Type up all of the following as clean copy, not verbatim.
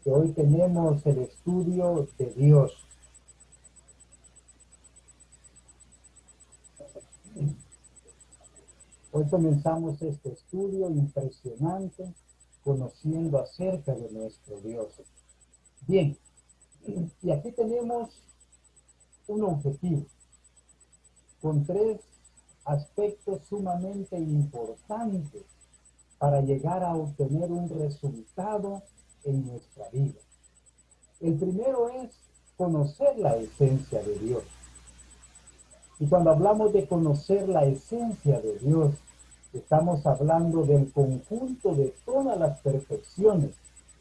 que hoy tenemos el estudio de Dios. Hoy comenzamos este estudio impresionante, conociendo acerca de nuestro Dios. Bien, y aquí tenemos un objetivo con tres aspectos sumamente importantes para llegar a obtener un resultado en nuestra vida. El primero es conocer la esencia de Dios. Y cuando hablamos de conocer la esencia de Dios, estamos hablando del conjunto de todas las perfecciones,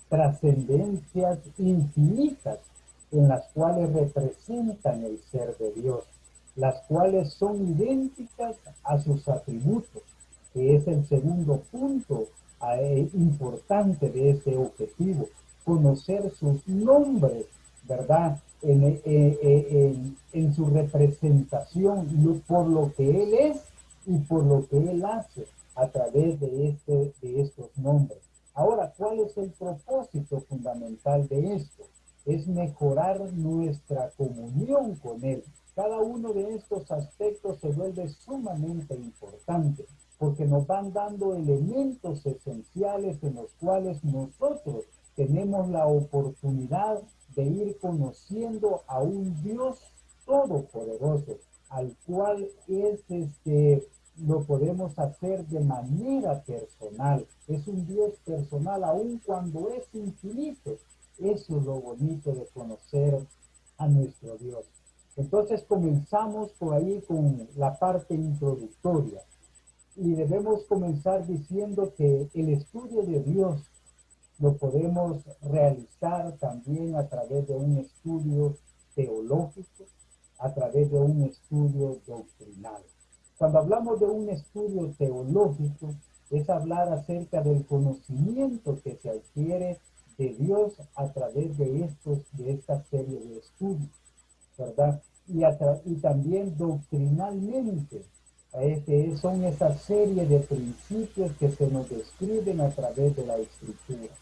trascendencias infinitas en las cuales representan el ser de Dios, las cuales son idénticas a sus atributos, que es el segundo punto importante de ese objetivo, conocer sus nombres, ¿verdad? En su representación, por lo que Él es y por lo que Él hace a través de estos nombres. Ahora, ¿cuál es el propósito fundamental de esto? Es mejorar nuestra comunión con Él. Cada uno de estos aspectos se vuelve sumamente importante porque nos van dando elementos esenciales en los cuales nosotros tenemos la oportunidad de ir conociendo a un Dios todopoderoso, al cual lo podemos hacer de manera personal. Es un Dios personal, aun cuando es infinito. Eso es lo bonito de conocer a nuestro Dios. Entonces comenzamos por ahí con la parte introductoria. Y debemos comenzar diciendo que el estudio de Dios lo podemos realizar también a través de un estudio teológico, a través de un estudio doctrinal. Cuando hablamos de un estudio teológico, es hablar acerca del conocimiento que se adquiere de Dios a través de esta serie de estudios, ¿verdad? Y también doctrinalmente, son esa serie de principios que se nos describen a través de la Escritura.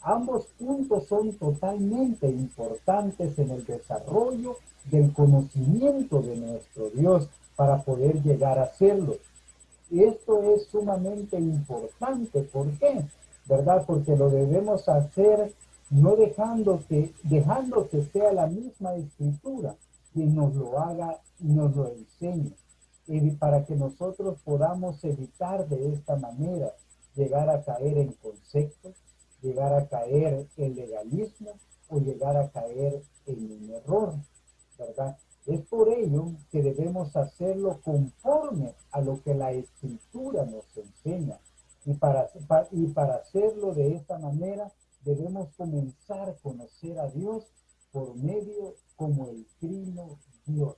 Ambos puntos son totalmente importantes en el desarrollo del conocimiento de nuestro Dios para poder llegar a serlo. Y esto es sumamente importante. ¿Por qué? ¿Verdad? Porque lo debemos hacer no dejando que sea la misma Escritura quien nos lo haga y nos lo enseñe. Y para que nosotros podamos evitar de esta manera llegar a caer en conceptos, llegar a caer en legalismo o llegar a caer en un error, ¿verdad? Es por ello que debemos hacerlo conforme a lo que la Escritura nos enseña. Y para hacerlo de esta manera, debemos comenzar a conocer a Dios por medio como el Trino Dios.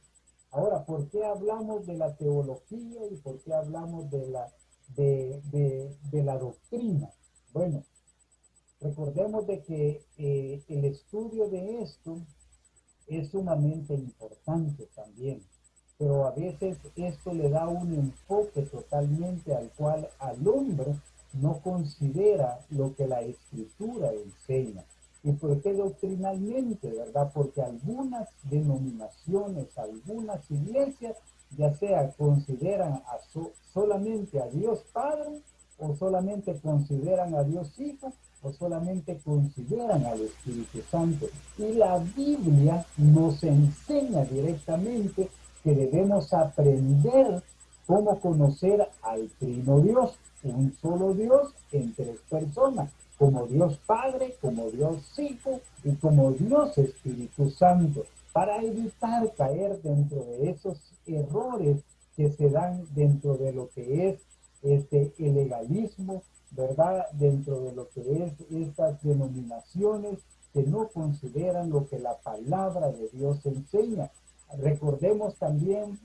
Ahora, ¿por qué hablamos de la teología y por qué hablamos de la doctrina? Bueno, recordemos de que el estudio de esto es sumamente importante también, pero a veces esto le da un enfoque totalmente al cual al hombre no considera lo que la Escritura enseña. ¿Y por qué doctrinalmente, verdad? Porque algunas denominaciones, algunas iglesias, ya sea consideran solamente a Dios Padre, o solamente consideran a Dios Hijo, o solamente consideran al Espíritu Santo. Y la Biblia nos enseña directamente que debemos aprender cómo conocer al Trino Dios, un solo Dios en tres personas, como Dios Padre, como Dios Hijo y como Dios Espíritu Santo, para evitar caer dentro de esos errores que se dan dentro de lo que es el legalismo, ¿verdad? Dentro de lo que es estas denominaciones que no consideran lo que la palabra de Dios enseña. Recordemos también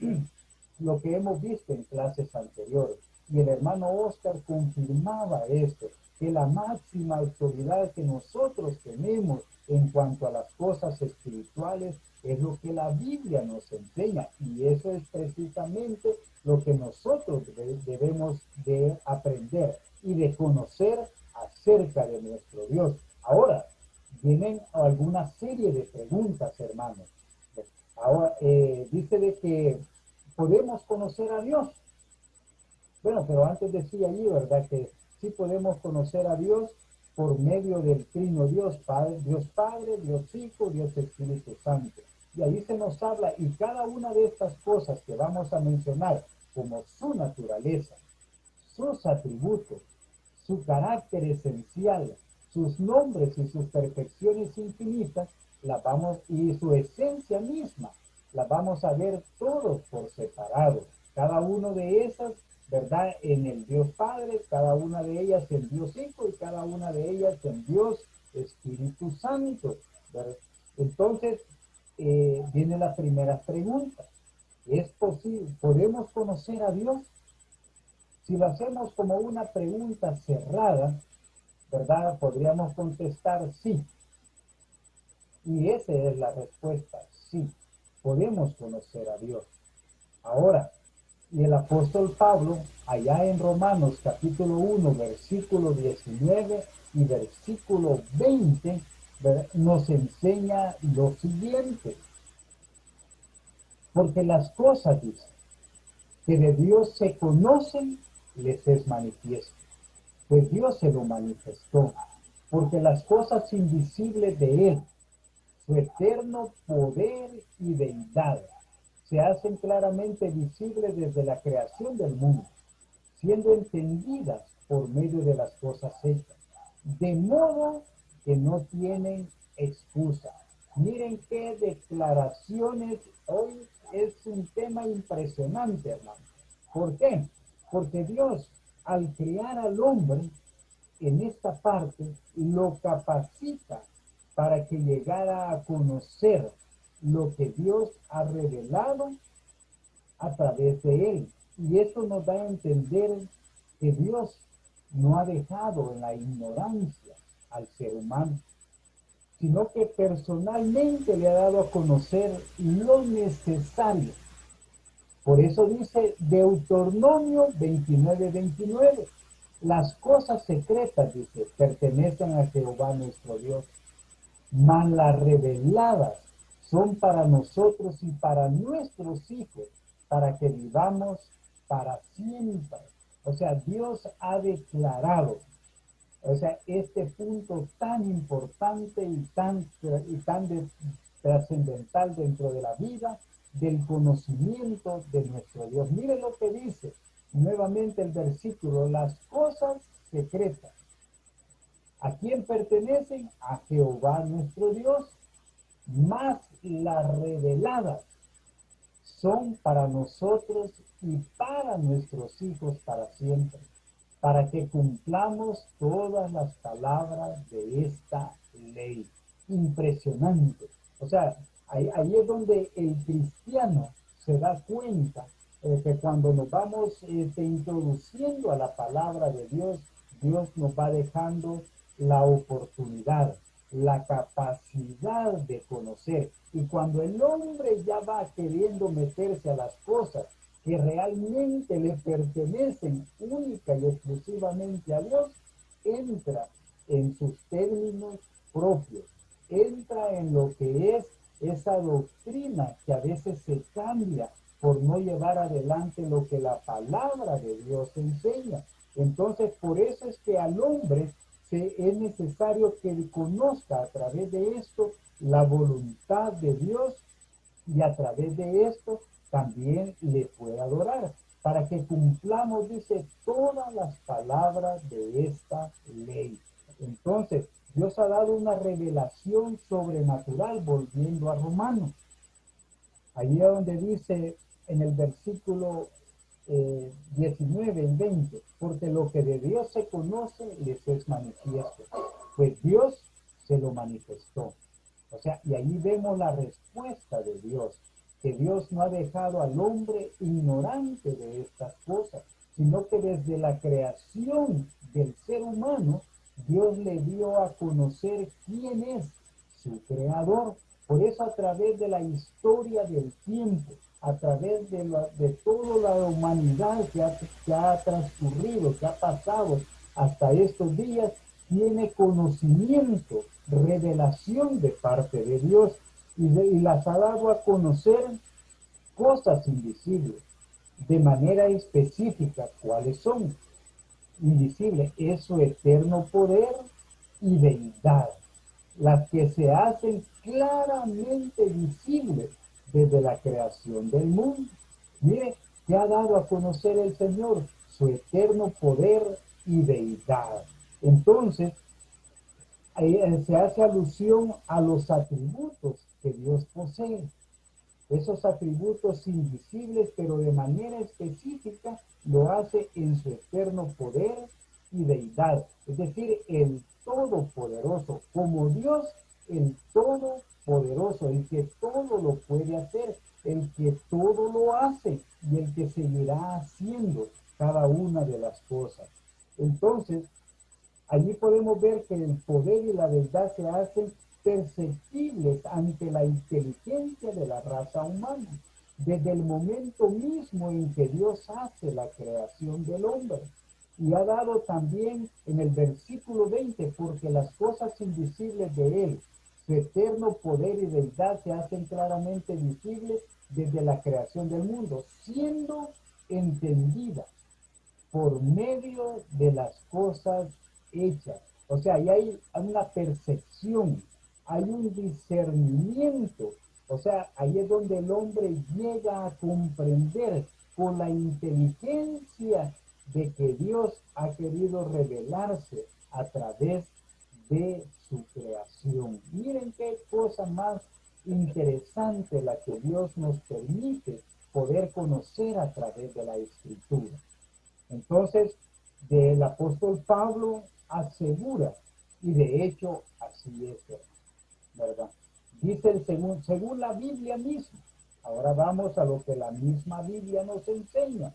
lo que hemos visto en clases anteriores. Y el hermano Oscar confirmaba esto, que la máxima autoridad que nosotros tenemos en cuanto a las cosas espirituales es lo que la Biblia nos enseña. Y eso es precisamente lo que nosotros debemos de aprender y de conocer acerca de nuestro Dios. Ahora, vienen serie de preguntas, hermanos. Ahora, dice de que podemos conocer a Dios. Bueno, pero antes decía allí, ¿verdad? Que sí podemos conocer a Dios por medio del Trino Dios Padre, Dios Hijo, Dios Espíritu Santo. Y ahí se nos habla, y cada una de estas cosas que vamos a mencionar, como su naturaleza, sus atributos, su carácter esencial, sus nombres y sus perfecciones infinitas, y su esencia misma, las vamos a ver todos por separado. Cada uno de esas, ¿verdad? En el Dios Padre, cada una de ellas en Dios Hijo y cada una de ellas en Dios Espíritu Santo, ¿verdad? Entonces, viene la primera pregunta. ¿Es posible? ¿Podemos conocer a Dios? Si lo hacemos como una pregunta cerrada, ¿verdad? Podríamos contestar sí. Y esa es la respuesta, sí. Podemos conocer a Dios. Ahora, y el apóstol Pablo, allá en Romanos capítulo 1, versículo 19 y versículo 20, nos enseña lo siguiente. Porque las cosas, dice, que de Dios se conocen, les es manifiesto. Pues Dios se lo manifestó, porque las cosas invisibles de Él, su eterno poder y deidad, se hacen claramente visibles desde la creación del mundo, siendo entendidas por medio de las cosas hechas, de modo que no tienen excusa. Miren qué declaraciones, hoy es un tema impresionante, hermano. ¿Por qué? Porque Dios, al crear al hombre, en esta parte, lo capacita para que llegara a conocer lo que Dios ha revelado a través de él. Y eso nos da a entender que Dios no ha dejado en la ignorancia al ser humano, sino que personalmente le ha dado a conocer lo necesario. Por eso dice Deuteronomio 29:29, las cosas secretas, dice, pertenecen a Jehová nuestro Dios, mas las reveladas son para nosotros y para nuestros hijos, para que vivamos para siempre. O sea, Dios ha declarado, o sea, este punto tan importante y tan trascendental dentro de la vida, del conocimiento de nuestro Dios. Mire lo que dice nuevamente el versículo, las cosas secretas. ¿A quién pertenecen? A Jehová nuestro Dios, más las reveladas son para nosotros y para nuestros hijos para siempre, para que cumplamos todas las palabras de esta ley. Impresionante. O sea, ahí es donde el cristiano se da cuenta que cuando nos vamos introduciendo a la palabra de Dios, Dios nos va dejando la oportunidad, la capacidad de conocer. Y cuando el hombre ya va queriendo meterse a las cosas que realmente le pertenecen única y exclusivamente a Dios, entra en sus términos propios, entra en lo que es esa doctrina que a veces se cambia por no llevar adelante lo que la palabra de Dios enseña. Entonces, por eso es que al hombre es necesario que conozca a través de esto la voluntad de Dios y a través de esto también le puede adorar, para que cumplamos, dice, todas las palabras de esta ley. Entonces, Dios ha dado una revelación sobrenatural, volviendo a Romanos. Allí es donde dice en el versículo 19 y 20, porque lo que de Dios se conoce les es manifiesto, pues Dios se lo manifestó. O sea, y ahí vemos la respuesta de Dios, que Dios no ha dejado al hombre ignorante de estas cosas, sino que desde la creación del ser humano, Dios le dio a conocer quién es su creador. Por eso a través de la historia del tiempo, a través de toda la humanidad que ha transcurrido, que ha pasado hasta estos días, tiene conocimiento, revelación de parte de Dios y las ha dado a conocer cosas invisibles de manera específica. ¿Cuáles son? Invisible es su eterno poder y deidad, las que se hacen claramente visibles desde la creación del mundo. Mire, ¿qué ha dado a conocer el Señor? Su eterno poder y deidad. Entonces, ahí se hace alusión a los atributos que Dios posee. Esos atributos invisibles, pero de manera específica, lo hace en su eterno poder y deidad. Es decir, el Todopoderoso, como Dios, el Todopoderoso, el que todo lo puede hacer, el que todo lo hace y el que seguirá haciendo cada una de las cosas. Entonces, allí podemos ver que el poder y la verdad se hacen perceptibles ante la inteligencia de la raza humana, desde el momento mismo en que Dios hace la creación del hombre. Y ha dado también en el versículo 20, porque las cosas invisibles de Él, su eterno poder y deidad se hacen claramente visibles desde la creación del mundo, siendo entendidas por medio de las cosas hechas. O sea, ahí hay una percepción, hay un discernimiento. O sea, ahí es donde el hombre llega a comprender con la inteligencia de que Dios ha querido revelarse a través de su creación. Miren qué cosa más interesante la que Dios nos permite poder conocer a través de la Escritura. Entonces, el apóstol Pablo asegura, y de hecho así es, ¿verdad? Dice según la Biblia misma. Ahora vamos a lo que la misma Biblia nos enseña.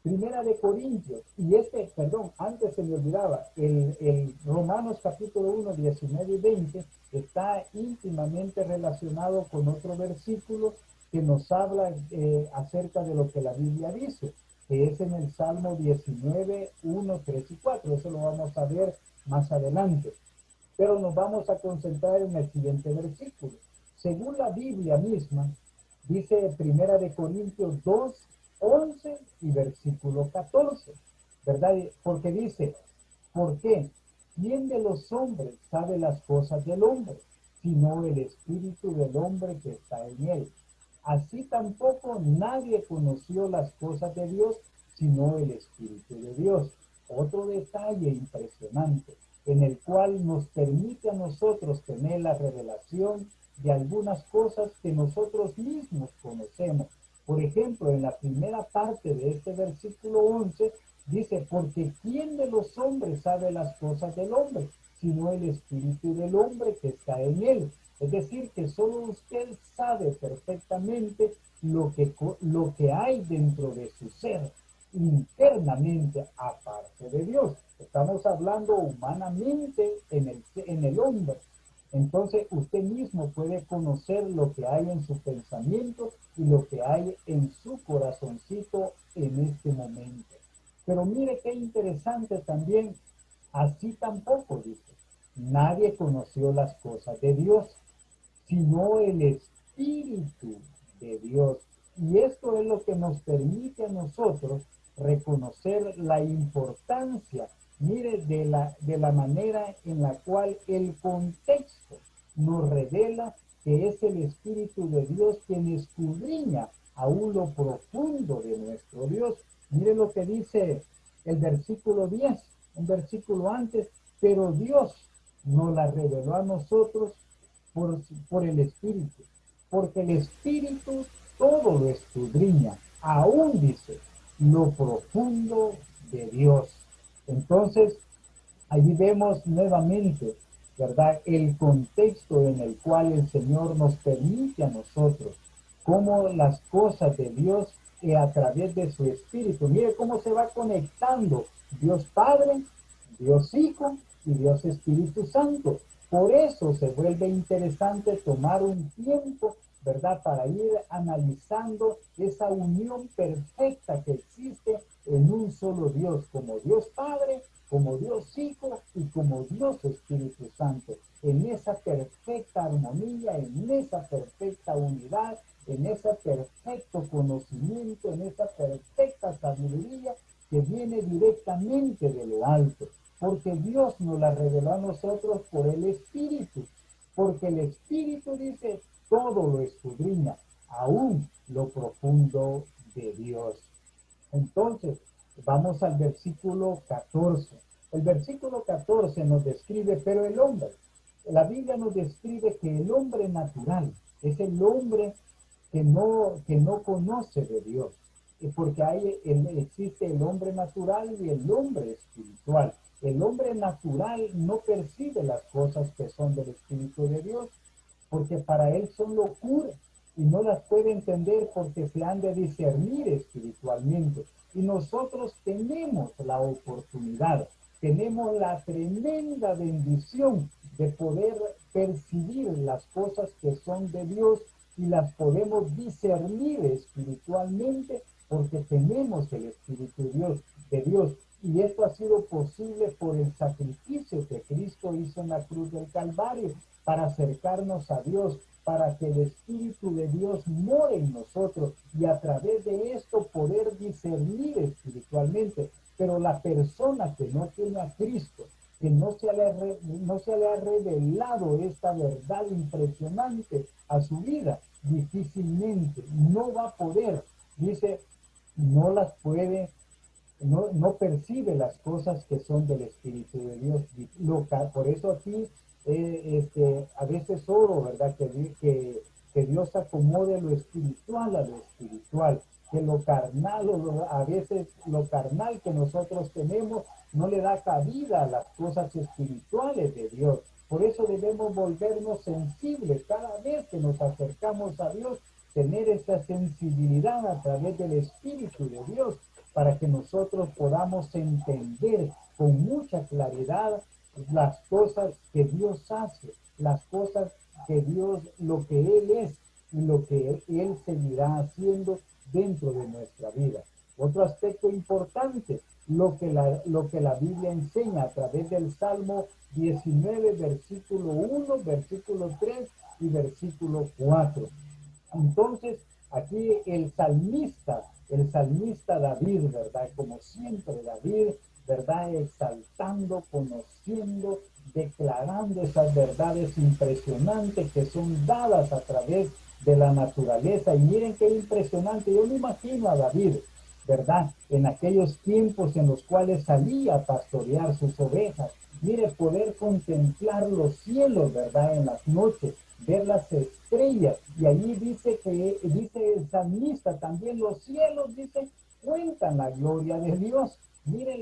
Primera de Corintios, perdón, antes se me olvidaba, el Romanos capítulo 1, 19 y 20 está íntimamente relacionado con otro versículo que nos habla acerca de lo que la Biblia dice, que es en el Salmo 19, 1, 3 y 4. Eso lo vamos a ver más adelante. Pero nos vamos a concentrar en el siguiente versículo. Según la Biblia misma, dice Primera de Corintios 2, 11 y versículo 14, ¿verdad? Porque dice, ¿por qué? ¿Quién de los hombres sabe las cosas del hombre, sino el espíritu del hombre que está en él? Así tampoco nadie conoció las cosas de Dios, sino el espíritu de Dios. Otro detalle impresionante, en el cual nos permite a nosotros tener la revelación de algunas cosas que nosotros mismos conocemos. Por ejemplo, en la primera parte de este versículo 11, dice, porque ¿quién de los hombres sabe las cosas del hombre, sino el espíritu del hombre que está en él? Es decir, que solo usted sabe perfectamente lo que hay dentro de su ser, internamente, aparte de Dios. Estamos hablando humanamente en el hombre. Entonces usted mismo puede conocer lo que hay en su pensamiento y lo que hay en su corazoncito en este momento. Pero mire qué interesante también, así tampoco dice, nadie conoció las cosas de Dios, sino el Espíritu de Dios. Y esto es lo que nos permite a nosotros reconocer la importancia, mire, de la manera en la cual el contexto nos revela que es el Espíritu de Dios quien escudriña aún lo profundo de nuestro Dios. Mire lo que dice el versículo 10, un versículo antes, pero Dios nos la reveló a nosotros por el Espíritu, porque el Espíritu todo lo escudriña, aún dice, lo profundo de Dios. Entonces, allí vemos nuevamente, ¿verdad?, el contexto en el cual el Señor nos permite a nosotros, cómo las cosas de Dios a través de su Espíritu. Mire cómo se va conectando Dios Padre, Dios Hijo y Dios Espíritu Santo. Por eso se vuelve interesante tomar un tiempo ¿verdad? Para ir analizando esa unión perfecta que existe en un solo Dios, como Dios Padre, como Dios Hijo y como Dios Espíritu Santo, en esa perfecta armonía, en esa perfecta unidad, en ese perfecto conocimiento, en esa perfecta sabiduría que viene directamente de lo alto, porque Dios nos la reveló a nosotros por el Espíritu, porque el Espíritu dice, todo lo escudriña, aún lo profundo de Dios. Entonces, vamos al versículo 14. El versículo 14 nos describe, pero el hombre, la Biblia nos describe que el hombre natural es el hombre que no conoce de Dios, porque existe el hombre natural y el hombre espiritual. El hombre natural no percibe las cosas que son del Espíritu de Dios, porque para él son locura y no las puede entender porque se han de discernir espiritualmente. Y nosotros tenemos la oportunidad, tenemos la tremenda bendición de poder percibir las cosas que son de Dios y las podemos discernir espiritualmente porque tenemos el Espíritu de Dios. Y esto ha sido posible por el sacrificio que Cristo hizo en la cruz del Calvario para acercarnos a Dios, para que el Espíritu de Dios more en nosotros y a través de esto poder discernir espiritualmente. Pero la persona que no tiene a Cristo, que no se le ha revelado esta verdad impresionante a su vida, difícilmente no va a poder, dice, no las puede, no percibe las cosas que son del Espíritu de Dios. Por eso aquí a veces oro, ¿verdad? Que Dios acomode lo espiritual a lo espiritual, que lo carnal, a veces lo carnal que nosotros tenemos no le da cabida a las cosas espirituales de Dios. Por eso debemos volvernos sensibles cada vez que nos acercamos a Dios, tener esa sensibilidad a través del Espíritu de Dios para que nosotros podamos entender con mucha claridad las cosas que Dios hace, las cosas que Dios, lo que Él es y lo que Él seguirá haciendo dentro de nuestra vida. Otro aspecto importante, lo que la Biblia enseña a través del Salmo 19, versículo 1, versículo 3 y versículo 4. Entonces, aquí el salmista David, ¿verdad? Como siempre David, ¿verdad? Exaltando, conociendo, declarando esas verdades impresionantes que son dadas a través de la naturaleza. Y miren qué impresionante, yo me imagino a David, ¿verdad? En aquellos tiempos en los cuales salía a pastorear sus ovejas. Mire, poder contemplar los cielos, ¿verdad? En las noches, ver las estrellas. Y allí dice el salmista, también los cielos, dice, cuentan la gloria de Dios. Mire,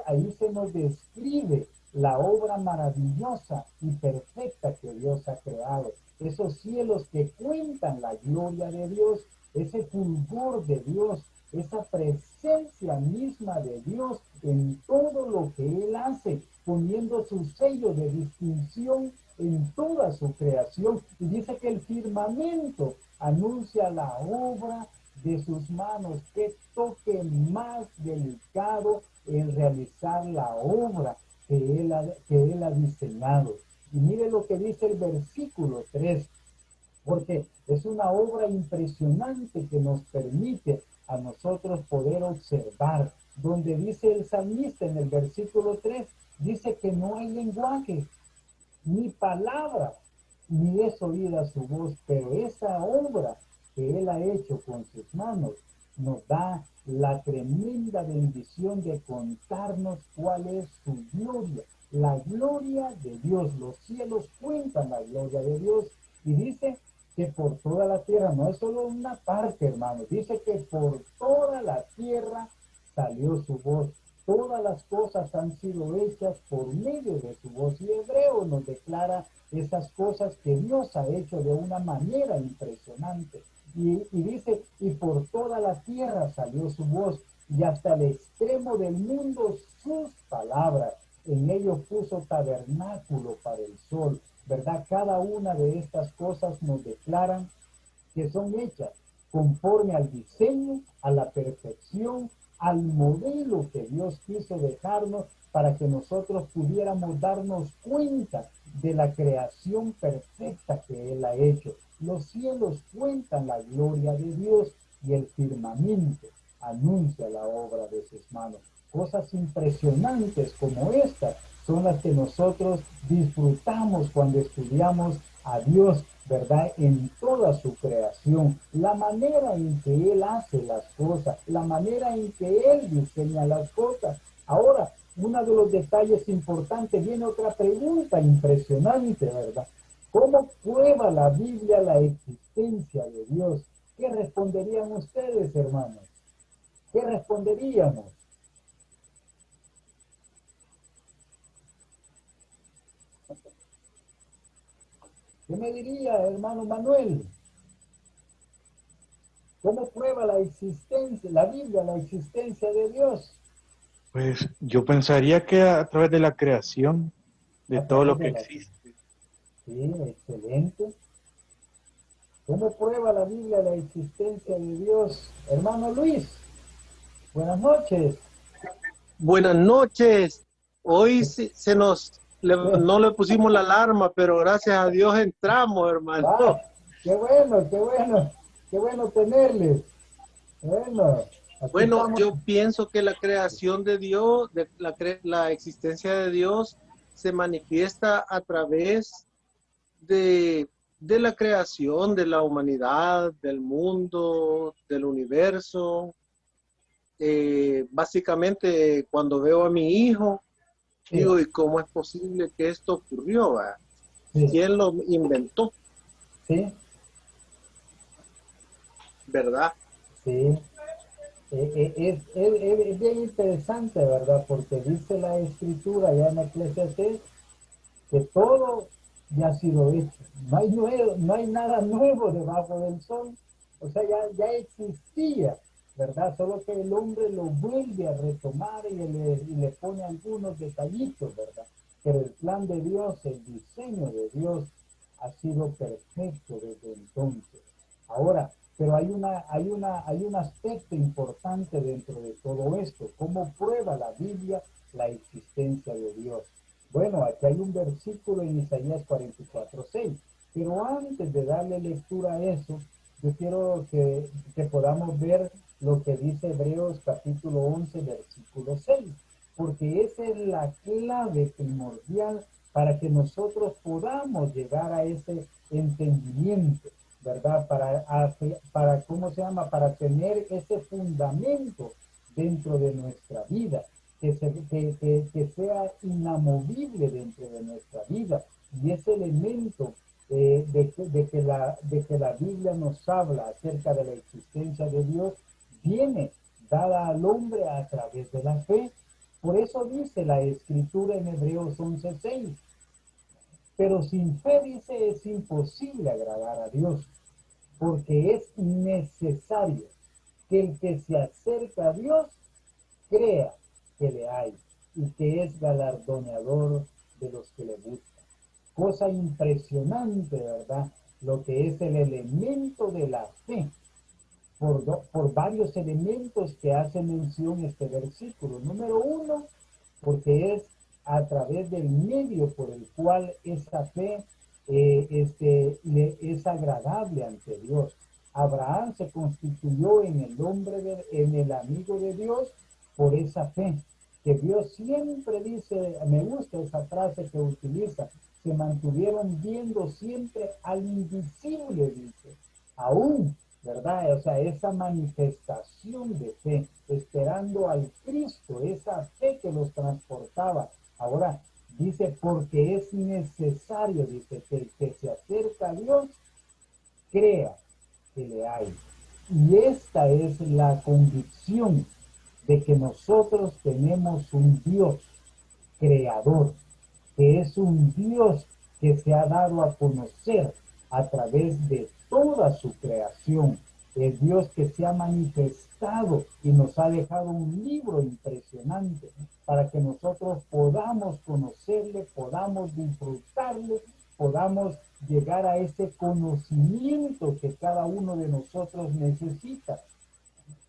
ahí se nos describe la obra maravillosa y perfecta que Dios ha creado. Esos cielos que cuentan la gloria de Dios, ese fulgor de Dios, esa presencia misma de Dios en todo lo que Él hace, poniendo su sello de distinción en toda su creación. Y dice que el firmamento anuncia la obra de sus manos. Qué toque más delicado en realizar la obra que él ha diseñado. Y mire lo que dice el versículo 3, porque es una obra impresionante que nos permite a nosotros poder observar, donde dice el salmista en el versículo 3, dice que no hay lenguaje, ni palabra, ni es oída su voz, pero esa obra que Él ha hecho con sus manos nos da la tremenda bendición de contarnos cuál es su gloria, la gloria de Dios. Los cielos cuentan la gloria de Dios y dice que por toda la tierra, no es solo una parte, hermano, dice que por toda la tierra salió su voz. Todas las cosas han sido hechas por medio de su voz. Y Hebreo nos declara esas cosas que Dios ha hecho de una manera impresionante. Y dice, y por toda la tierra salió su voz, y hasta el extremo del mundo sus palabras. En ellos puso tabernáculo para el sol, ¿verdad? Cada una de estas cosas nos declaran que son hechas conforme al diseño, a la perfección, al modelo que Dios quiso dejarnos para que nosotros pudiéramos darnos cuenta de la creación perfecta que Él ha hecho. Los cielos cuentan la gloria de Dios y el firmamento anuncia la obra de sus manos. Cosas impresionantes como estas son las que nosotros disfrutamos cuando estudiamos a Dios, ¿verdad? En toda su creación, la manera en que Él hace las cosas, la manera en que Él diseña las cosas. Ahora, uno de los detalles importantes, viene otra pregunta impresionante, ¿verdad? ¿Cómo prueba la Biblia la existencia de Dios? ¿Qué responderían ustedes, hermanos? ¿Qué responderíamos? ¿Qué me diría, hermano Manuel? ¿Cómo prueba la existencia, la Biblia, la existencia de Dios? Pues yo pensaría que a través de la creación, de A todo través lo que de la... existe. Sí, excelente. ¿Cómo prueba la Biblia la existencia de Dios? Hermano Luis, buenas noches. Buenas noches. Hoy se nos, no le pusimos la alarma, pero gracias a Dios entramos, hermano. Ah, qué bueno, qué bueno, qué bueno tenerles. Bueno, aquí Bueno, estamos. yo pienso que la creación de Dios, la existencia de Dios se manifiesta a través de la creación de la humanidad, del mundo, del universo. Básicamente, cuando veo a mi hijo, Sí, digo, ¿y cómo es posible que esto ocurrió? ¿Va? sí, ¿Quién lo inventó? sí, ¿Verdad? sí. Es bien interesante, ¿verdad? Porque dice la escritura ya en Eclesiastés que todo ya ha sido hecho. No hay, nuevo, no hay nada nuevo debajo del sol. O sea, ya existía, ¿verdad? Solo que el hombre lo vuelve a retomar y le pone algunos detallitos, ¿verdad? Pero el plan de Dios, el diseño de Dios ha sido perfecto desde entonces. Ahora, pero hay un aspecto importante dentro de todo esto. ¿Cómo prueba la Biblia la existencia de Dios? Bueno, aquí hay un versículo en Isaías 44:6, pero antes de darle lectura a eso, yo quiero que podamos ver lo que dice Hebreos capítulo 11, versículo 6, porque esa es la clave primordial para que nosotros podamos llegar a ese entendimiento, ¿verdad? Para ¿cómo se llama? Para tener ese fundamento dentro de nuestra vida que sea inamovible dentro de nuestra vida. Y ese elemento de que la Biblia nos habla acerca de la existencia de Dios viene dada al hombre a través de la fe. Por eso dice la escritura en Hebreos 11:6, pero sin fe dice es imposible agradar a Dios, porque es necesario que el que se acerca a Dios crea que le hay y que es galardonador de los que le buscan. Cosa impresionante, ¿verdad? Lo que es el elemento de la fe, por varios elementos que hace mención este versículo. Número uno, porque es a través del medio por el cual esa fe le es agradable ante Dios. Abraham se constituyó en el hombre, en el amigo de Dios por esa fe, que Dios siempre dice, me gusta esa frase que utiliza, se mantuvieron viendo siempre al invisible, dice, aún, ¿verdad? O sea, esa manifestación de fe, esperando al Cristo, esa fe que los transportaba. Ahora, dice, porque es necesario, dice, que el que se acerca a Dios crea que le hay. Y esta es la convicción de que nosotros tenemos un Dios creador, que es un Dios que se ha dado a conocer a través de toda su creación. El Dios que se ha manifestado y nos ha dejado un libro impresionante para que nosotros podamos conocerle, podamos disfrutarle podamos llegar a ese conocimiento que cada uno de nosotros necesita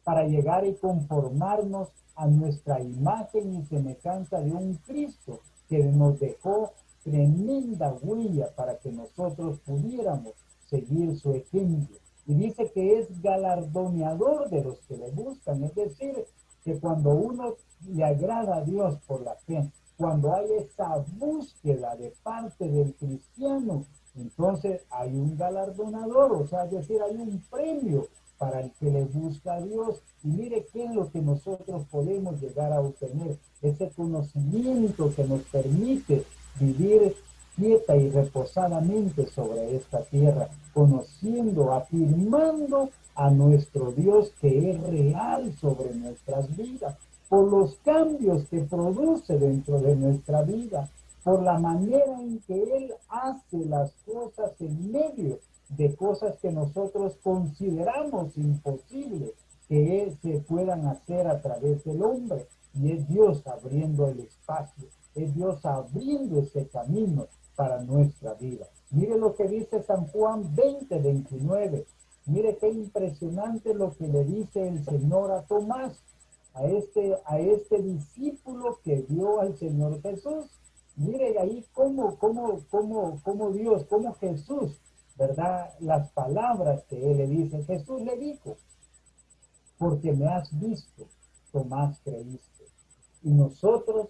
para llegar y conformarnos a nuestra imagen y semejanza de un Cristo que nos dejó tremenda huella para que nosotros pudiéramos seguir su ejemplo. Y dice que es galardoneador de los que le buscan, es decir, que cuando uno le agrada a Dios por la fe, cuando hay esa búsqueda de parte del cristiano, entonces hay un galardonador, o sea, es decir, hay un premio para el que le busca a Dios. Y mire qué es lo que nosotros podemos llegar a obtener, ese conocimiento que nos permite vivir quieta y reposadamente sobre esta tierra, conociendo, afirmando a nuestro Dios que es real sobre nuestras vidas, por los cambios que produce dentro de nuestra vida, por la manera en que Él hace las cosas en medio de cosas que nosotros consideramos imposibles que se puedan hacer a través del hombre. Y es Dios abriendo el espacio, es Dios abriendo ese camino para nuestra vida. Mire lo que dice San Juan 20:29. Mire qué impresionante lo que le dice el Señor a Tomás, a este discípulo que vio al Señor Jesús. Mire ahí cómo Dios, cómo Jesús, ¿verdad? Las palabras que Él le dice. Jesús le dijo, porque me has visto, Tomás, creíste. Y nosotros,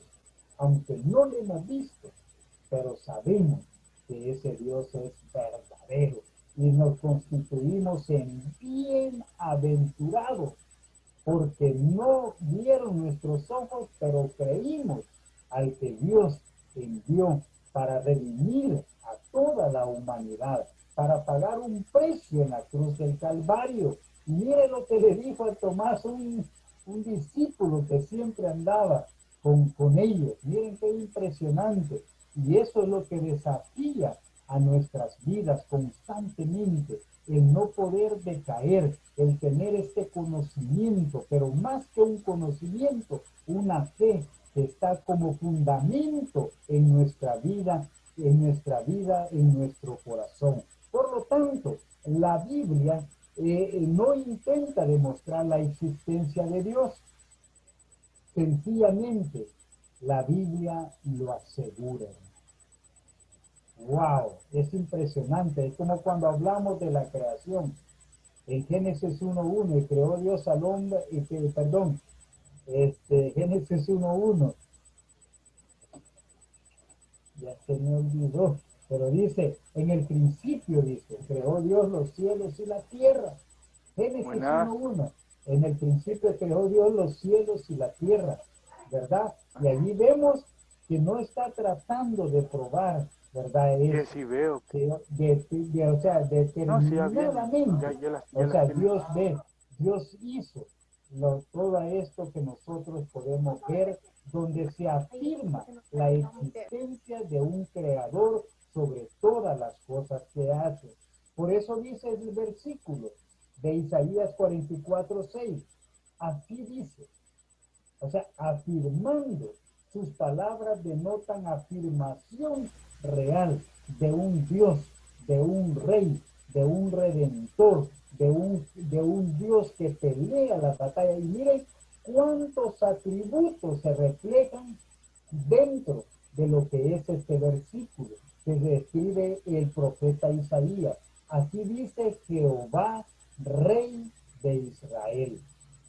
aunque no le hemos visto, pero sabemos que ese Dios es verdadero y nos constituimos en bienaventurados porque no vieron nuestros ojos, pero creímos al que Dios envió para redimir a toda la humanidad, para pagar un precio en la cruz del Calvario. Y mire lo que le dijo a Tomás, un discípulo que siempre andaba con ellos. Miren qué impresionante. Y eso es lo que desafía a nuestras vidas constantemente, el no poder decaer, el tener este conocimiento, pero más que un conocimiento, una fe que está como fundamento en nuestra vida, en nuestro corazón. Por lo tanto, la Biblia no intenta demostrar la existencia de Dios, sencillamente la Biblia lo asegura. Wow, es impresionante. Es como cuando hablamos de la creación. En Génesis 1:1, y creó Dios al hombre, Génesis 1:1, ya se me olvidó, pero dice, en el principio, dice, creó Dios los cielos y la tierra. Génesis 1:1, en el principio creó Dios los cielos y la tierra, ¿verdad? Y allí vemos que no está tratando de probar, ¿verdad? Es, sí veo. o sea, No, sí, ya vienen. determinadamente, Ya o las sea, tienen. Dios hizo todo esto que nosotros podemos ver, donde se afirma la existencia de un creador sobre todas las cosas que hace. Por eso dice el versículo de Isaías 44:6, así dice, o sea, afirmando, sus palabras denotan afirmación real de un Dios, de un rey, de un redentor, de un Dios que pelea la batalla. Y miren cuántos atributos se reflejan dentro de lo que es este versículo que describe el profeta Isaías. Así dice Jehová, Rey de Israel.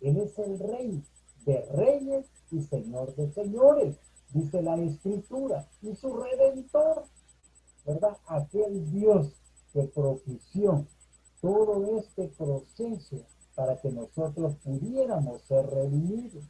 Él es el Rey de reyes y Señor de señores, dice la Escritura, y su Redentor, ¿verdad? Aquel Dios que propició todo este proceso para que nosotros pudiéramos ser redimidos.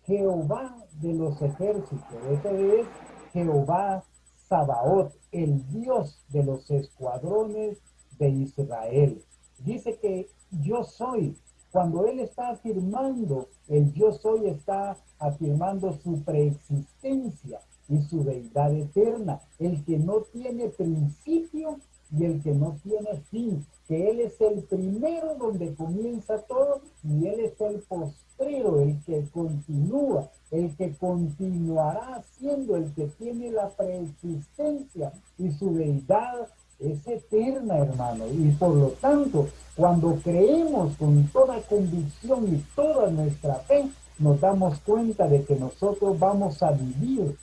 Jehová de los ejércitos, eso es Jehová Sabaoth, el Dios de los escuadrones de Israel. Dice que yo soy. Cuando él está afirmando, el yo soy está afirmando su preexistencia y su deidad eterna, el que no tiene principio y el que no tiene fin, que Él es el primero donde comienza todo y Él es el postrero, el que continúa, el que continuará siendo el que tiene la preexistencia y su deidad es eterna, hermano. Y por lo tanto, cuando creemos con toda convicción y toda nuestra fe, nos damos cuenta de que nosotros vamos a vivir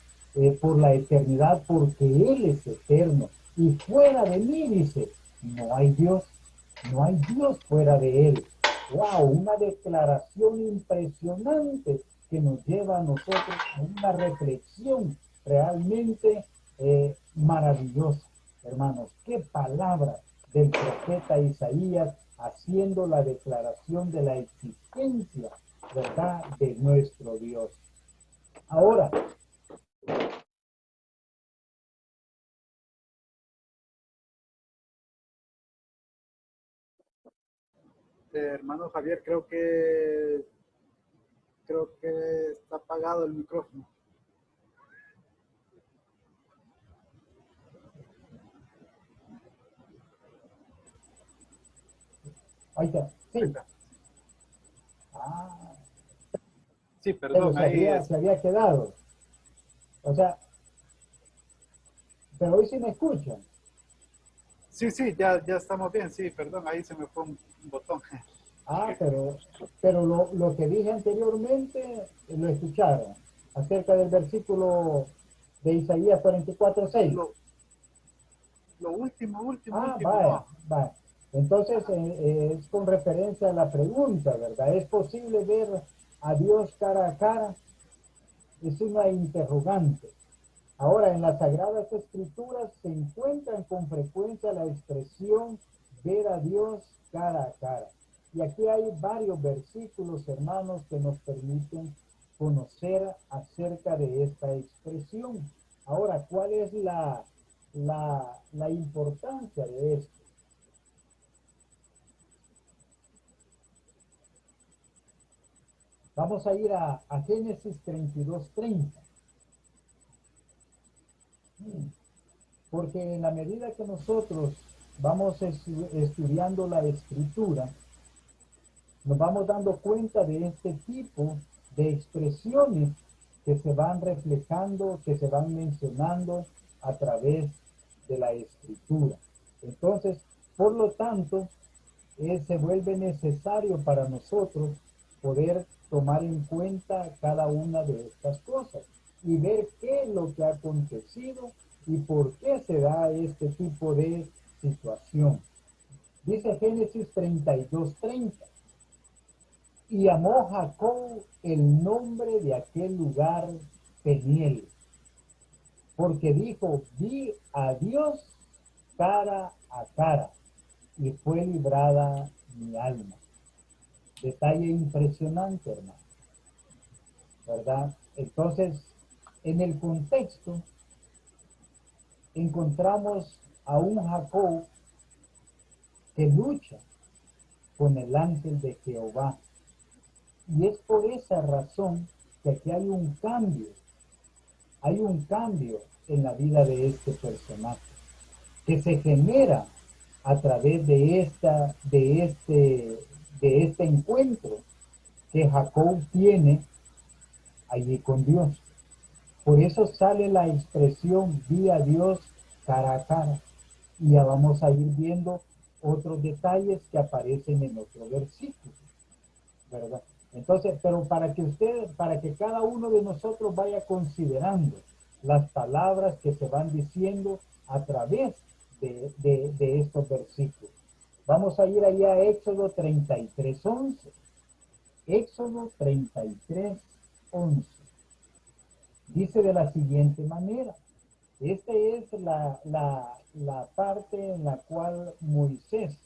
por la eternidad porque Él es eterno. Y fuera de mí, dice, no hay Dios, no hay Dios fuera de Él. ¡Wow! Una declaración impresionante que nos lleva a nosotros a una reflexión realmente maravillosa. Hermanos, qué palabra del profeta Isaías haciendo la declaración de la existencia, ¿verdad?, de nuestro Dios. Ahora, hermano Javier, creo que está apagado el micrófono. ahí está, Ahí sí. está. Ah, Sí, pero perdón, ahí es. se había quedado. O sea, pero hoy sí me escuchan. Sí, sí, ya estamos bien. Sí, perdón, ahí se me fue un botón. Ah, pero lo que dije anteriormente lo escucharon acerca del versículo de Isaías 44:6. Lo, lo Ah, último, vaya, no. vaya. Entonces Ajá. es con referencia a la pregunta, ¿verdad? ¿Es posible ver a Dios cara a cara? Es una interrogante. Ahora, en las Sagradas Escrituras se encuentran con frecuencia la expresión ver a Dios cara a cara. Y aquí hay varios versículos, hermanos, que nos permiten conocer acerca de esta expresión. Ahora, ¿cuál es la importancia de esto? Vamos a ir a Génesis 32:30. Porque en la medida que nosotros vamos estudiando la escritura, nos vamos dando cuenta de este tipo de expresiones que se van reflejando, que se van mencionando a través de la escritura. Entonces, por lo tanto, se vuelve necesario para nosotros poder tomar en cuenta cada una de estas cosas y ver qué es lo que ha acontecido y por qué se da este tipo de situación. Dice Génesis 32:30. Y llamó Jacob el nombre de aquel lugar Peniel, porque dijo, vi a Dios cara a cara, y fue librada mi alma. Detalle impresionante, hermano, ¿verdad? Entonces, en el contexto, encontramos a un Jacob que lucha con el ángel de Jehová. Y es por esa razón que aquí hay un cambio en la vida de este personaje, que se genera a través de este encuentro que Jacob tiene allí con Dios. Por eso sale la expresión vi a Dios cara a cara. Y ya vamos a ir viendo otros detalles que aparecen en otro versículo, ¿verdad? Entonces, pero para que cada uno de nosotros vaya considerando las palabras que se van diciendo a través de estos versículos. Vamos a ir ahí a Éxodo 33:11. Éxodo 33:11. Dice de la siguiente manera. Esta es la parte en la cual Moisés,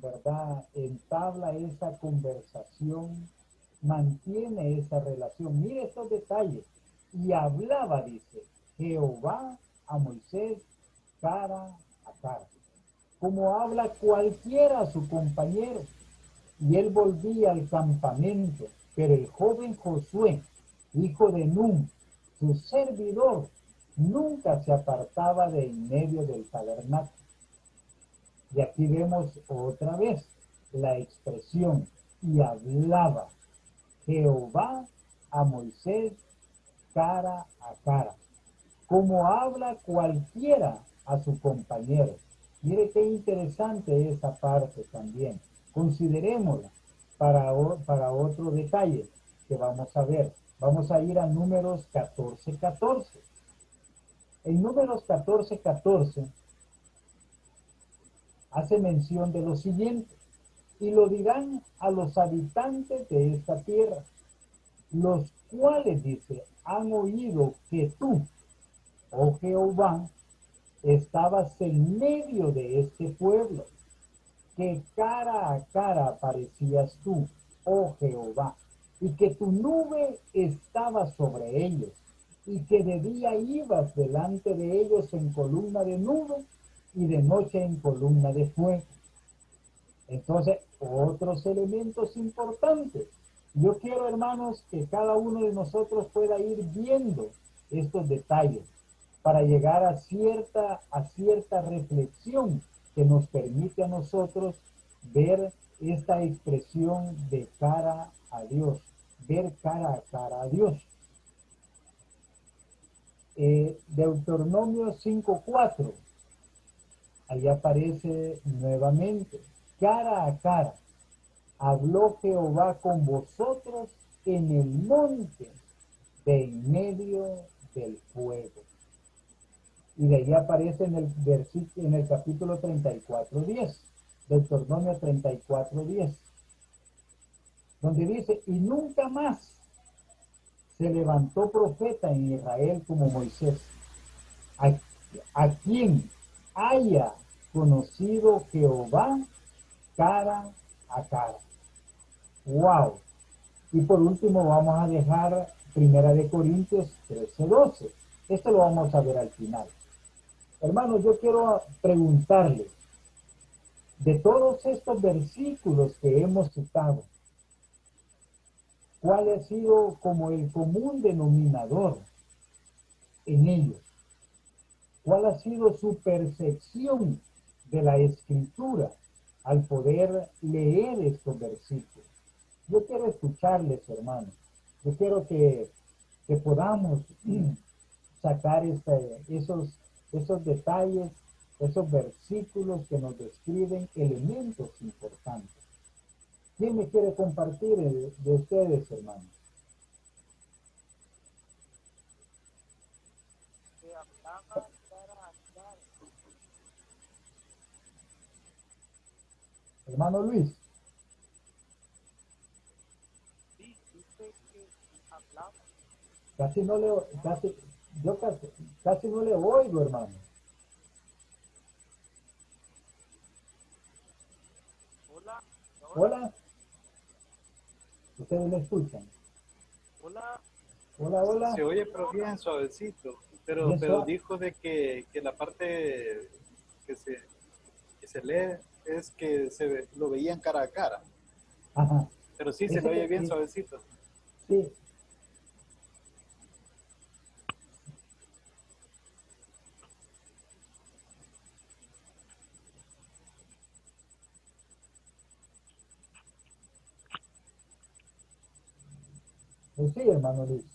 ¿verdad?, entabla esa conversación, mantiene esa relación. Mire estos detalles. Y hablaba, dice, Jehová a Moisés cara a cara, como habla cualquiera a su compañero. Y él volvía al campamento, pero el joven Josué, hijo de Nun, su servidor, nunca se apartaba de en medio del tabernáculo. Y aquí vemos otra vez la expresión, y hablaba Jehová a Moisés cara a cara, como habla cualquiera a su compañero. Mire qué interesante esa parte también. Considerémosla para otro detalle que vamos a ver. Vamos a ir a Números 14:14. En Números 14:14 hace mención de lo siguiente: y lo dirán a los habitantes de esta tierra, los cuales, dice, han oído que tú, oh Jehová, estabas en medio de este pueblo, que cara a cara aparecías tú, oh Jehová, y que tu nube estaba sobre ellos, y que de día ibas delante de ellos en columna de nube, y de noche en columna de fuego. Entonces, otros elementos importantes. Yo quiero, hermanos, que cada uno de nosotros pueda ir viendo estos detalles para llegar a cierta reflexión que nos permite a nosotros ver esta expresión de cara a Dios, ver cara a cara a Dios. Deuteronomio 5:4, ahí aparece nuevamente, cara a cara habló Jehová con vosotros en el monte de en medio del fuego. Y de ahí aparece en el versículo, en el capítulo 34:10, Deuteronomio 34:10, donde dice: y nunca más se levantó profeta en Israel como Moisés, a, a quien haya conocido Jehová cara a cara. ¡Wow! Y por último vamos a dejar Primera de Corintios 13:12. Esto lo vamos a ver al final. Hermanos, yo quiero preguntarles, de todos estos versículos que hemos citado, ¿cuál ha sido como el común denominador en ellos? ¿Cuál ha sido su percepción de la Escritura al poder leer estos versículos? Yo quiero escucharles, hermanos. Yo quiero que podamos sacar esos detalles, esos versículos que nos describen elementos importantes. ¿Quién me quiere compartir de ustedes, hermanos? Hermano Luis. Casi no le, casi, yo casi no le oigo, hermano. Hola. ¿Ustedes me escuchan? Hola, hola. Se oye pero bien suavecito, Bien pero suave. dijo de que la parte que se, que se lee es que lo veían cara a cara, Ajá. pero sí se le oye Ese, bien suavecito. sí, sí, hermano Luis.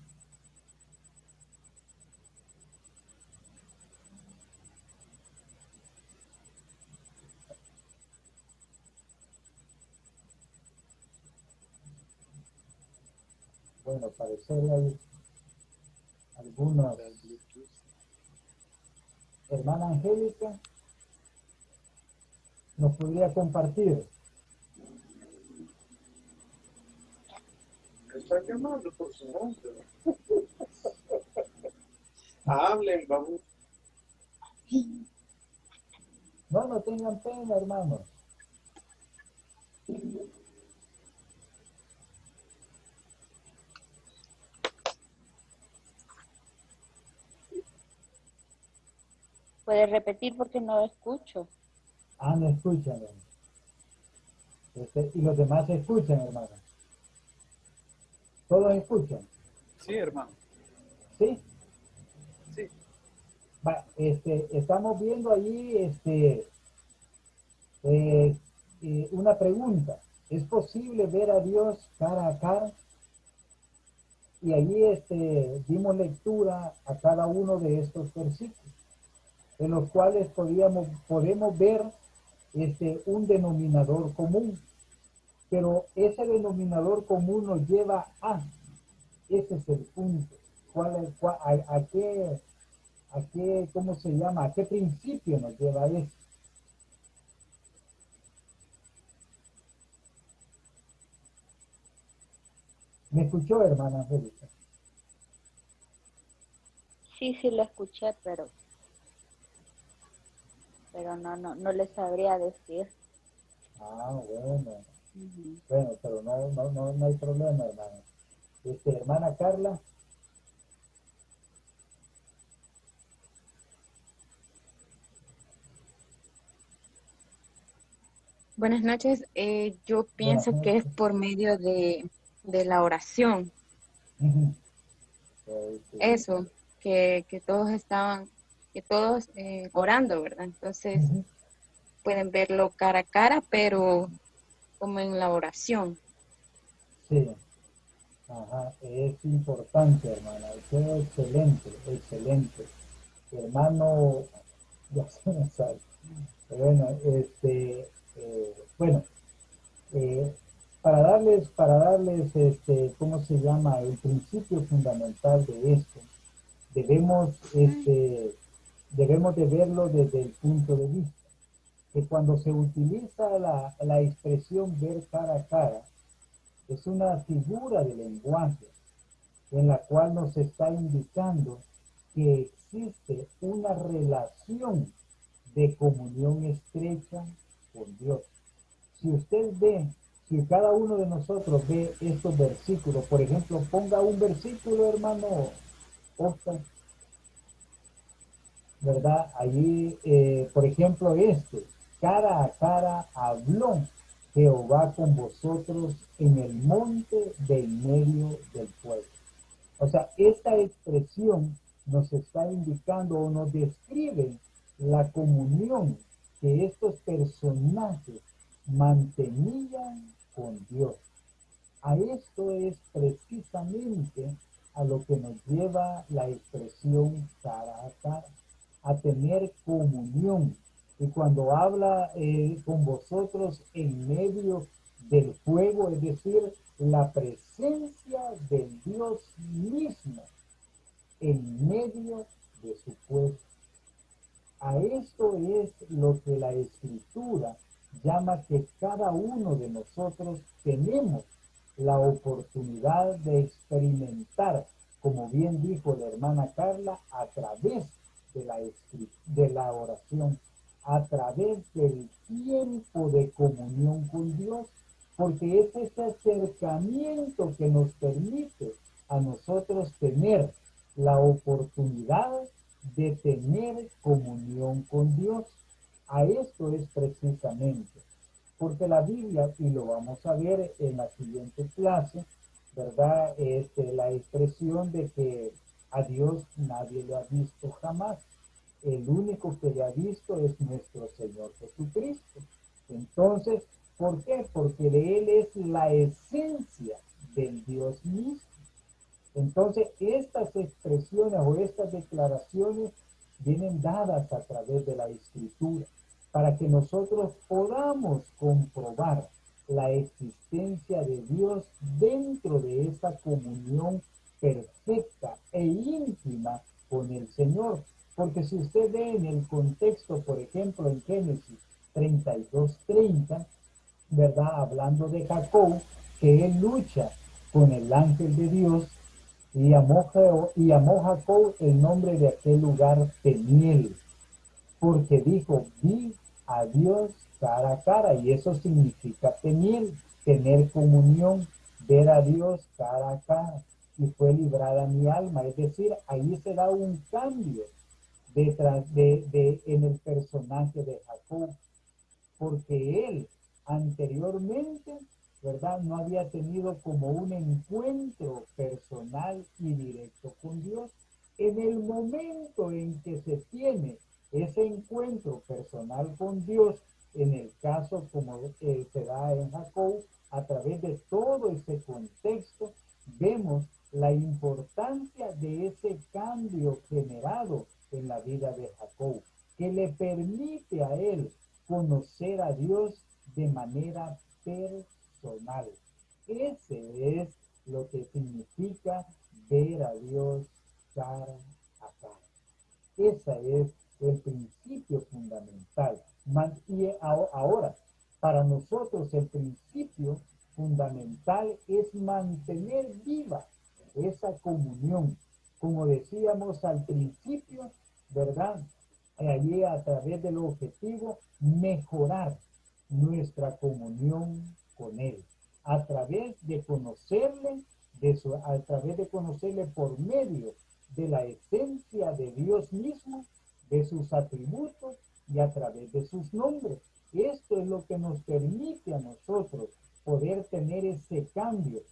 Bueno, parecer hay algunas. Hermana Angélica, ¿nos podría compartir? Está llamando por su nombre. Hablen, vamos. No, no tengan pena, hermanos. Puede repetir porque no escucho. Ah, no escuchan, hermano. Y los demás escuchan, hermano. Todos escuchan. Sí, hermano. ¿Sí? Sí. Estamos viendo ahí una pregunta. ¿Es posible ver a Dios cara a cara? Y allí dimos lectura a cada uno de estos versículos, en los cuales podemos ver un denominador común, pero ese denominador común nos lleva a, ese es el punto, a qué, ¿cómo se llama? ¿A qué principio nos lleva a eso? ¿Me escuchó, hermana Angélica? Sí, sí lo escuché, pero no le sabría decir. Ah, bueno. Ujú. Bueno, pero no hay problema, hermana. Hermana Carla. Buenas noches. Yo Buenas pienso que es noches. por medio de la oración. Ujú. Eso, que todos estaban, que todos orando, ¿verdad? Entonces Ujú. pueden verlo cara a cara, pero como en la oración. Sí, ajá, es importante, hermana. Qué excelente, excelente. Hermano, ya se me sale. Bueno, bueno, eh, para darles, ¿cómo se llama? El principio fundamental de esto, debemos, debemos de verlo desde el punto de vista que cuando se utiliza la expresión ver cara a cara, es una figura de lenguaje en la cual nos está indicando que existe una relación de comunión estrecha con Dios. Si usted ve, si cada uno de nosotros ve estos versículos, por ejemplo, ponga un versículo, hermano Oscar, ¿verdad? Allí, por ejemplo, cara a cara habló Jehová con vosotros en el monte de en medio del pueblo. O sea, esta expresión nos está indicando o nos describe la comunión que estos personajes mantenían con Dios. A esto es precisamente a lo que nos lleva la expresión cara a cara, a tener comunión. Y cuando habla con vosotros en medio del fuego, es decir, la presencia del Dios mismo en medio de su pueblo. A esto es lo que la Escritura llama que cada uno de nosotros tenemos la oportunidad de experimentar, como bien dijo la hermana Carla, a través de la oración, a través del tiempo de comunión con Dios, porque es ese acercamiento que nos permite a nosotros tener la oportunidad de tener comunión con Dios. A esto es precisamente, porque la Biblia, y lo vamos a ver en la siguiente clase, ¿verdad? La expresión de que a Dios nadie le ha visto jamás. El único que le ha visto es nuestro Señor Jesucristo. Entonces, ¿por qué? Porque de Él es la esencia del Dios mismo. Entonces, estas expresiones o estas declaraciones vienen dadas a través de la Escritura para que nosotros podamos comprobar la existencia de Dios dentro de esa comunión perfecta e íntima con el Señor. Porque si usted ve en el contexto, por ejemplo, en Génesis 32:30, ¿verdad? Hablando de Jacob, que él lucha con el ángel de Dios y llamó Jacob el nombre de aquel lugar Peniel, porque dijo, vi a Dios cara a cara, y eso significa Peniel, tener comunión, ver a Dios cara a cara, y fue librada mi alma. Es decir, ahí se da un cambio en el personaje de Jacob, porque él anteriormente, ¿verdad? No había tenido como un encuentro personal y directo con Dios. En el momento en que se tiene ese encuentro personal con Dios, en el caso como se da en Jacob, a través de todo ese contexto, vemos la importancia de ese cambio generado en la vida de Jacob, que le permite a él conocer a Dios de manera personal. Ese es lo que significa ver a Dios cara a cara. Ese es el principio fundamental. Ahora, para nosotros el principio fundamental es mantener viva esa comunión. Como decíamos al principio, ¿verdad? Allí a través del objetivo, mejorar nuestra comunión con Él. A través de conocerle, a través de conocerle por medio de la esencia de Dios mismo, de sus atributos y a través de sus nombres. Esto es lo que nos permite a nosotros poder tener ese cambio,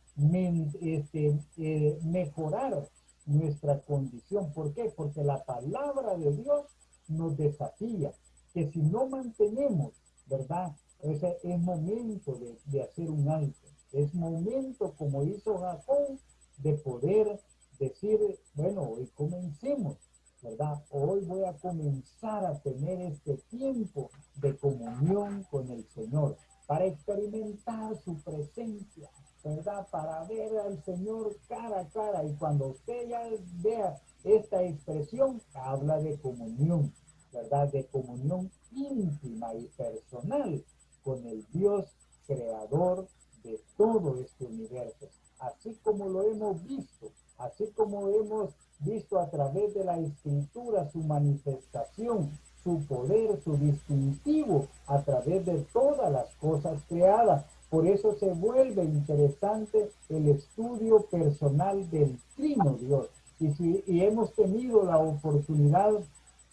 mejorar nuestra condición. ¿Por qué? Porque la palabra de Dios nos desafía que si no mantenemos, ¿verdad? Es momento de hacer un alto. Es momento, como hizo Jacob, de poder decir, bueno, hoy comencemos, ¿verdad? Hoy voy a comenzar a tener este tiempo de comunión con el Señor, para experimentar su presencia, ¿verdad? Para ver al Señor cara a cara. Y cuando usted ya vea esta expresión, habla de comunión, ¿verdad? De comunión íntima y personal con el Dios creador de todo este universo. Así como lo hemos visto, así como hemos visto a través de la Escritura su manifestación, su poder, su distintivo a través de todas las cosas creadas. Por eso se vuelve interesante el estudio personal del Trino Dios. Y hemos tenido la oportunidad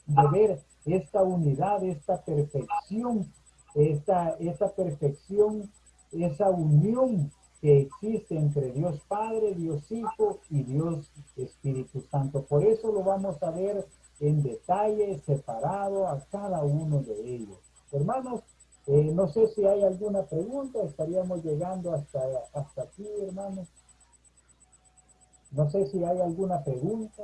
de ver esta unidad, esta perfección, esa unión que existe entre Dios Padre, Dios Hijo y Dios Espíritu Santo. Por eso lo vamos a ver en detalle, separado a cada uno de ellos. Hermanos, no sé si hay alguna pregunta, estaríamos llegando hasta aquí, hermanos. No sé si hay alguna pregunta.